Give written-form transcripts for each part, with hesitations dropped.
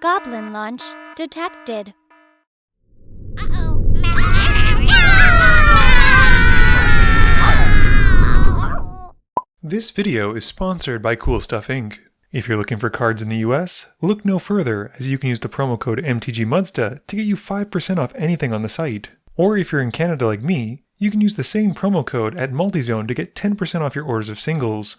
Goblin launch detected. This video is sponsored by Cool Stuff Inc. If you're looking for cards in the US, look no further as you can use the promo code MTGMUDSTA to get you 5% off anything on the site. Or if you're in Canada like me, you can use the same promo code at Multizone to get 10% off your orders of singles.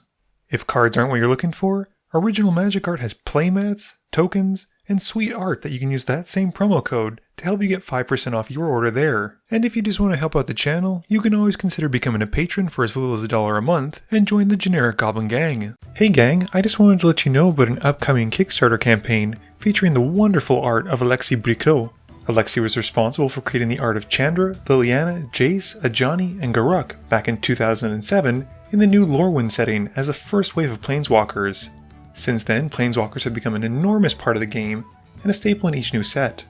If cards aren't what you're looking for, Original Magic Art has playmats, tokens, and sweet art that you can use that same promo code to help you get 5% off your order there. And if you just want to help out the channel, you can always consider becoming a patron for as little as $1 a month and join the generic Goblin Gang. Hey gang, I just wanted to let you know about an upcoming Kickstarter campaign featuring the wonderful art of Alexis Bricot. Alexi was responsible for creating the art of Chandra, Liliana, Jace, Ajani, and Garruk back in 2007 in the new Lorwyn setting as a first wave of Planeswalkers. Since then, Planeswalkers have become an enormous part of the game and a staple in each new set.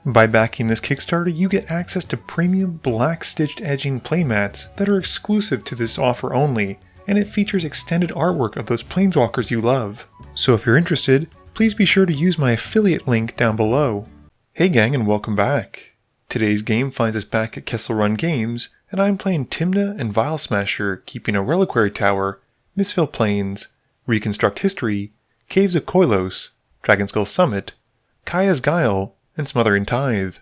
By backing this Kickstarter, you get access to premium black stitched edging playmats that are exclusive to this offer only, and it features extended artwork of those Planeswalkers you love. So if you're interested, please be sure to use my affiliate link down below. Hey gang, and welcome back. Today's game finds us back at Kessel Run Games, and I'm playing Tymna and Vial Smasher, keeping a Reliquary Tower, Misfill Plains, Reconstruct History, Caves of Koilos, Dragonskull Summit, Kaya's Guile, and Smothering Tithe.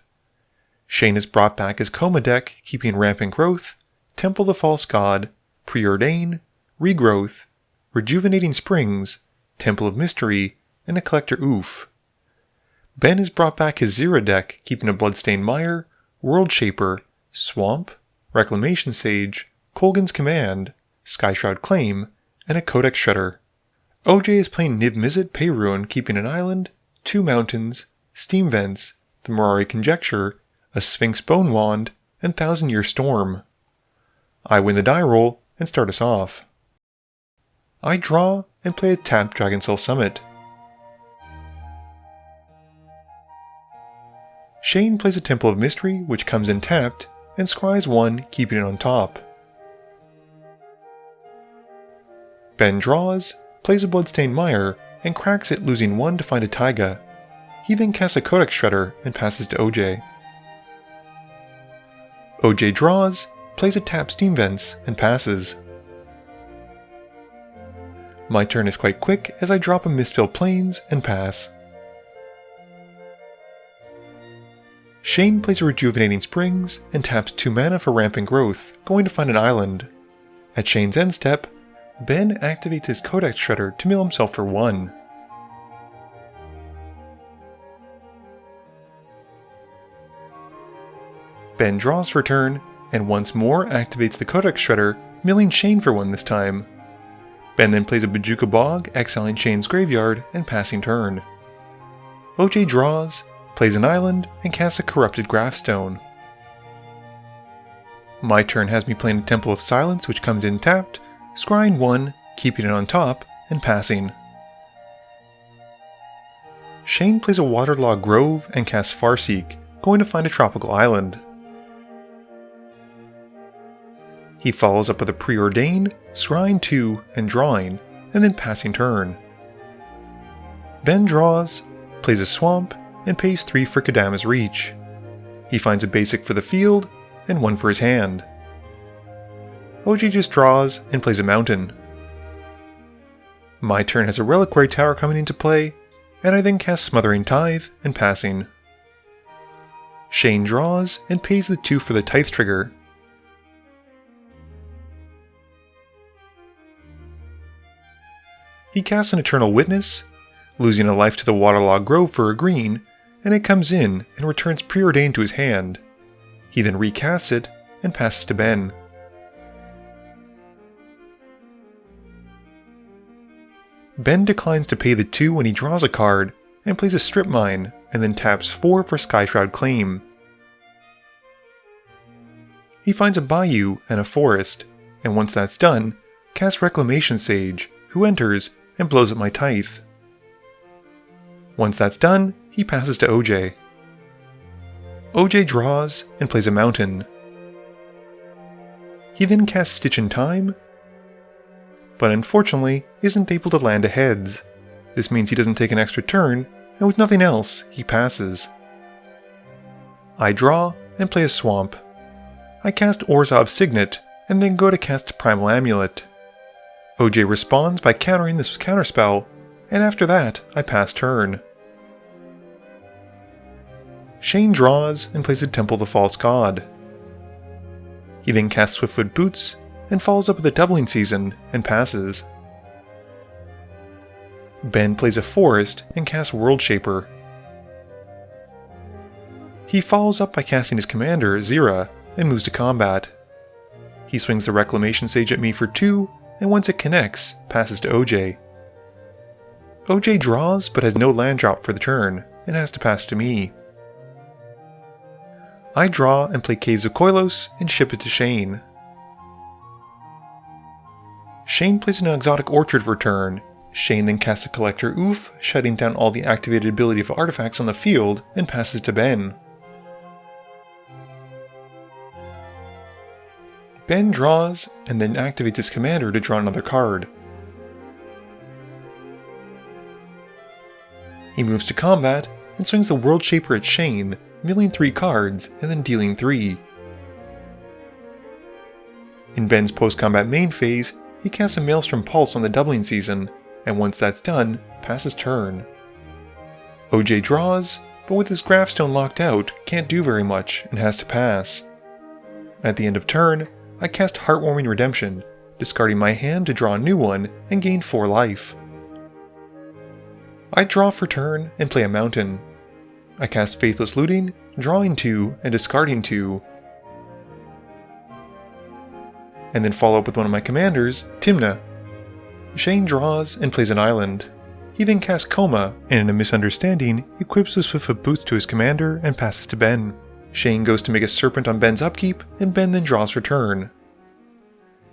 Shane is brought back as Koma deck, keeping Rampant Growth, Temple of the False God, Preordain, Regrowth, Rejuvenating Springs, Temple of Mystery, and a Collector Oof. Ben is brought back his Xira deck, keeping a Bloodstained Mire, World Shaper, Swamp, Reclamation Sage, Kolgan's Command, Skyshroud Claim, and a Codex Shredder. OJ is playing Niv-Mizzet Parun, keeping an island, 2 mountains, steam vents, the Mirari Conjecture, a Sphinx Bone Wand, and 1,000 Year Storm. I win the die roll and start us off. I draw and play a tapped Dragonskull Summit. Shane plays a Temple of Mystery, which comes in tapped, and scries 1, keeping it on top. Ben draws, plays a Bloodstained Mire, and cracks it, losing 1 to find a Taiga. He then casts a Codex Shredder and passes to OJ. OJ draws, plays a tap Steam Vents, and passes. My turn is quite quick as I drop a Misfill Plains and pass. Shane plays a Rejuvenating Springs and taps 2 mana for Rampant Growth, going to find an island. At Shane's end step, Ben activates his Codex Shredder to mill himself for 1. Ben draws for turn, and once more activates the Codex Shredder, milling Shane for 1 this time. Ben then plays a Bojuka Bog, exiling Shane's graveyard, and passing turn. OJ draws, plays an island, and casts a Corrupted Graphstone. My turn has me playing a Temple of Silence, which comes in tapped, scrying 1, keeping it on top, and passing. Shane plays a Waterlogged Grove and casts Farseek, going to find a tropical island. He follows up with a Preordain, scrying 2, and drawing, and then passing turn. Ben draws, plays a Swamp, and pays 3 for Kadama's Reach. He finds a basic for the field, and 1 for his hand. OJ just draws and plays a mountain. My turn has a Reliquary Tower coming into play, and I then cast Smothering Tithe and passing. Shane draws and pays the 2 for the Tithe trigger. He casts an Eternal Witness, losing a life to the Waterlogged Grove for a green, and it comes in and returns Preordain to his hand. He then recasts it and passes to Ben. Ben declines to pay the 2 when he draws a card, and plays a Strip Mine, and then taps 4 for Skyshroud Claim. He finds a Bayou and a Forest, and once that's done, casts Reclamation Sage, who enters and blows up my Tithe. Once that's done, he passes to OJ. OJ draws and plays a mountain. He then casts Stitch in Time, but unfortunately isn't able to land a heads. This means he doesn't take an extra turn, and with nothing else, he passes. I draw and play a swamp. I cast Orzhov's Signet, and then go to cast Primal Amulet. OJ responds by countering this with Counterspell, and after that, I pass turn. Shane draws and plays a Temple of the False God. He then casts Swiftfoot Boots, and follows up with a Doubling Season, and passes. Ben plays a Forest and casts World Shaper. He follows up by casting his commander, Xira, and moves to combat. He swings the Reclamation Sage at me for 2, and once it connects, passes to OJ. OJ draws but has no land drop for the turn, and has to pass to me. I draw and play Caves of Koilos and ship it to Shane. Shane plays an Exotic Orchard for turn. Shane then casts a Collector Oof, shutting down all the activated ability of artifacts on the field, and passes to Ben. Ben draws, and then activates his commander to draw another card. He moves to combat, and swings the World Shaper at Shane, milling 3 cards, and then dealing 3. In Ben's post-combat main phase, he casts a Maelstrom Pulse on the Doubling Season, and once that's done, passes turn. OJ draws, but with his Graphstone locked out, can't do very much, and has to pass. At the end of turn, I cast Heartwarming Redemption, discarding my hand to draw a new one, and gain 4 life. I draw for turn, and play a Mountain. I cast Faithless Looting, drawing 2, and discarding 2. And then follow up with one of my commanders, Tymna. Shane draws and plays an island. He then casts Koma, and in a misunderstanding, equips the Swiftfoot Boots to his commander and passes to Ben. Shane goes to make a Serpent on Ben's upkeep, and Ben then draws for turn.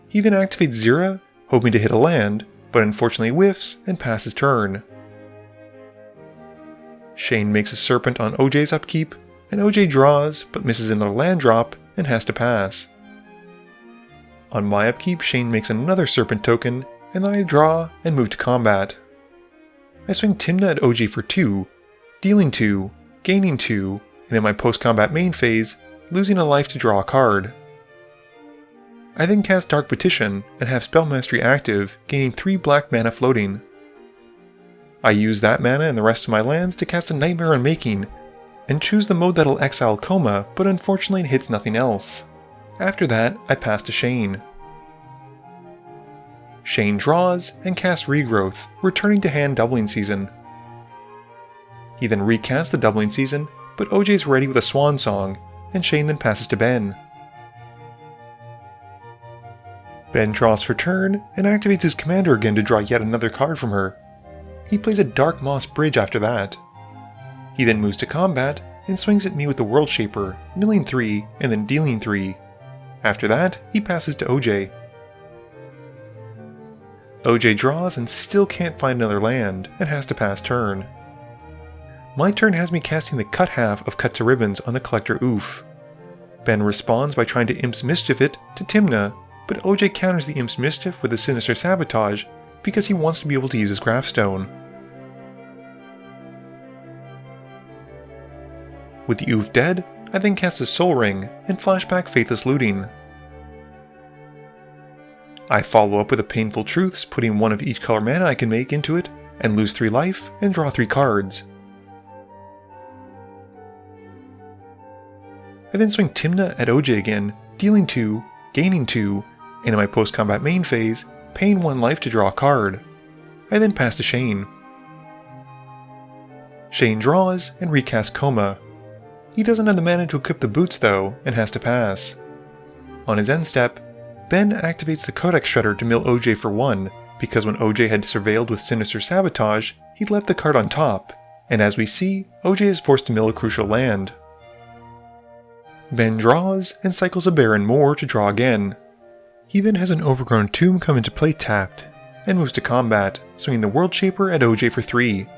He then activates Xira, hoping to hit a land, but unfortunately whiffs and passes turn. Shane makes a Serpent on OJ's upkeep, and OJ draws but misses another land drop and has to pass. On my upkeep, Shane makes another Serpent token, and I draw and move to combat. I swing Tymna at OJ for 2, dealing 2, gaining 2, and in my post-combat main phase, losing a life to draw a card. I then cast Dark Petition and have Spell Mastery active, gaining 3 black mana floating. I use that mana and the rest of my lands to cast a Nightmare Unmaking, and choose the mode that'll exile Koma, but unfortunately it hits nothing else. After that, I pass to Shane. Shane draws and casts Regrowth, returning to hand Doubling Season. He then recasts the Doubling Season, but OJ's ready with a Swan Song, and Shane then passes to Ben. Ben draws for turn, and activates his commander again to draw yet another card from her. He plays a Dark Moss Bridge after that. He then moves to combat, and swings at me with the World Shaper, milling 3, and then dealing 3. After that, he passes to OJ. OJ draws and still can't find another land, and has to pass turn. My turn has me casting the cut half of Cut to Ribbons on the Collector Oof. Ben responds by trying to Imp's Mischief it to Tymna, but OJ counters the Imp's Mischief with a Sinister Sabotage because he wants to be able to use his Graphstone. With the Oof dead, I then cast a Soul Ring and flashback Faithless Looting. I follow up with a Painful Truths, putting 1 of each color mana I can make into it, and lose 3 life and draw 3 cards. I then swing Tymna at OJ again, dealing 2, gaining 2, and in my post-combat main phase, paying 1 life to draw a card. I then pass to Shane. Shane draws and recasts Koma. He doesn't have the mana to equip the boots though, and has to pass. On his end step, Ben activates the Codex Shredder to mill OJ for 1, because when OJ had surveilled with Sinister Sabotage, he left the card on top, and as we see, OJ is forced to mill a crucial land. Ben draws and cycles a Baron more to draw again. He then has an Overgrown Tomb come into play tapped, and moves to combat, swinging the World Shaper at OJ for 3.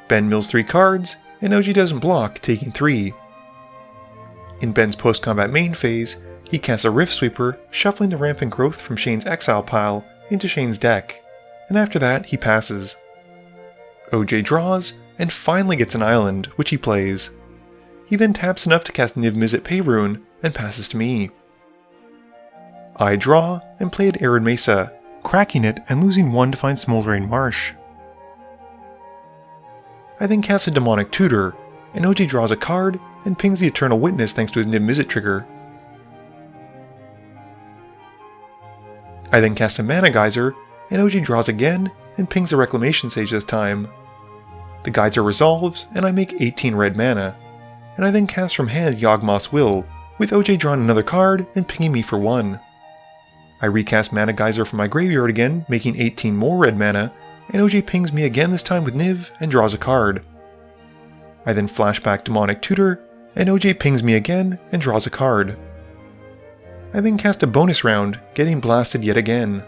Ben mills 3 cards, and OJ doesn't block, taking 3. In Ben's post-combat main phase, he casts a Rift Sweeper, shuffling the Rampant Growth from Shane's exile pile into Shane's deck, and after that he passes. OJ draws and finally gets an island, which he plays. He then taps enough to cast Niv-Mizzet Parun and passes to me. I draw and played Arid Mesa, cracking it and losing 1 to find Smoldering Marsh. I then cast a Demonic Tutor, and OJ draws a card and pings the Eternal Witness thanks to his Niv-Mizzet trigger. I then cast a Mana Geyser, and OJ draws again and pings the Reclamation Sage this time. The Geyser resolves, and I make 18 red mana, and I then cast from hand Yawgmoth's Will, with OJ drawing another card and pinging me for 1. I recast Mana Geyser from my graveyard again, making 18 more red mana, and OJ pings me again this time with Niv and draws a card. I then flashback Demonic Tutor, and OJ pings me again and draws a card. I then cast a bonus round, getting blasted yet again.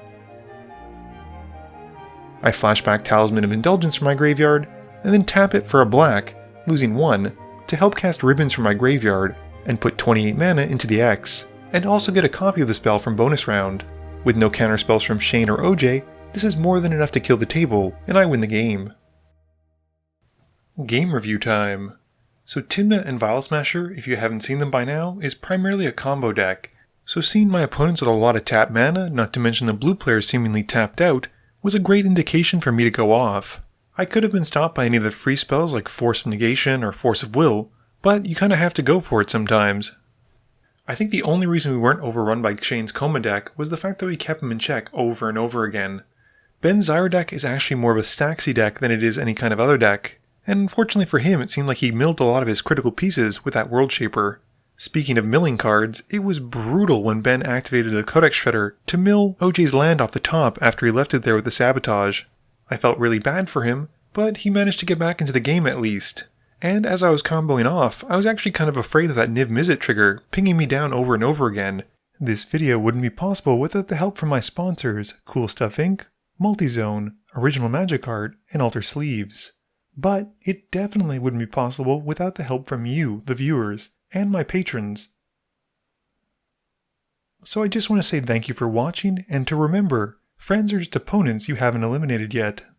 I flashback Talisman of Indulgence from my graveyard, and then tap it for a black, losing 1, to help cast Ribbons from my graveyard, and put 28 mana into the X, and also get a copy of the spell from bonus round. With no counterspells from Shane or OJ, this is more than enough to kill the table, and I win the game. Game review time. So Tymna and Vial Smasher, if you haven't seen them by now, is primarily a combo deck. So seeing my opponents with a lot of tap mana, not to mention the blue players seemingly tapped out, was a great indication for me to go off. I could have been stopped by any of the free spells like Force of Negation or Force of Will, but you kinda have to go for it sometimes. I think the only reason we weren't overrun by Shane's Koma deck was the fact that we kept him in check over and over again. Ben's Xira deck is actually more of a Staxy deck than it is any kind of other deck, and unfortunately for him it seemed like he milled a lot of his critical pieces with that World Shaper. Speaking of milling cards, it was brutal when Ben activated the Codex Shredder to mill OJ's land off the top after he left it there with the Sabotage. I felt really bad for him, but he managed to get back into the game at least. And as I was comboing off, I was actually kind of afraid of that Niv-Mizzet trigger pinging me down over and over again. This video wouldn't be possible without the help from my sponsors, Cool Stuff Inc., Multizone, Original Magic Art, and Alter Sleeves. But it definitely wouldn't be possible without the help from you, the viewers, and my patrons. So I just want to say thank you for watching, and to remember, friends are just opponents you haven't eliminated yet.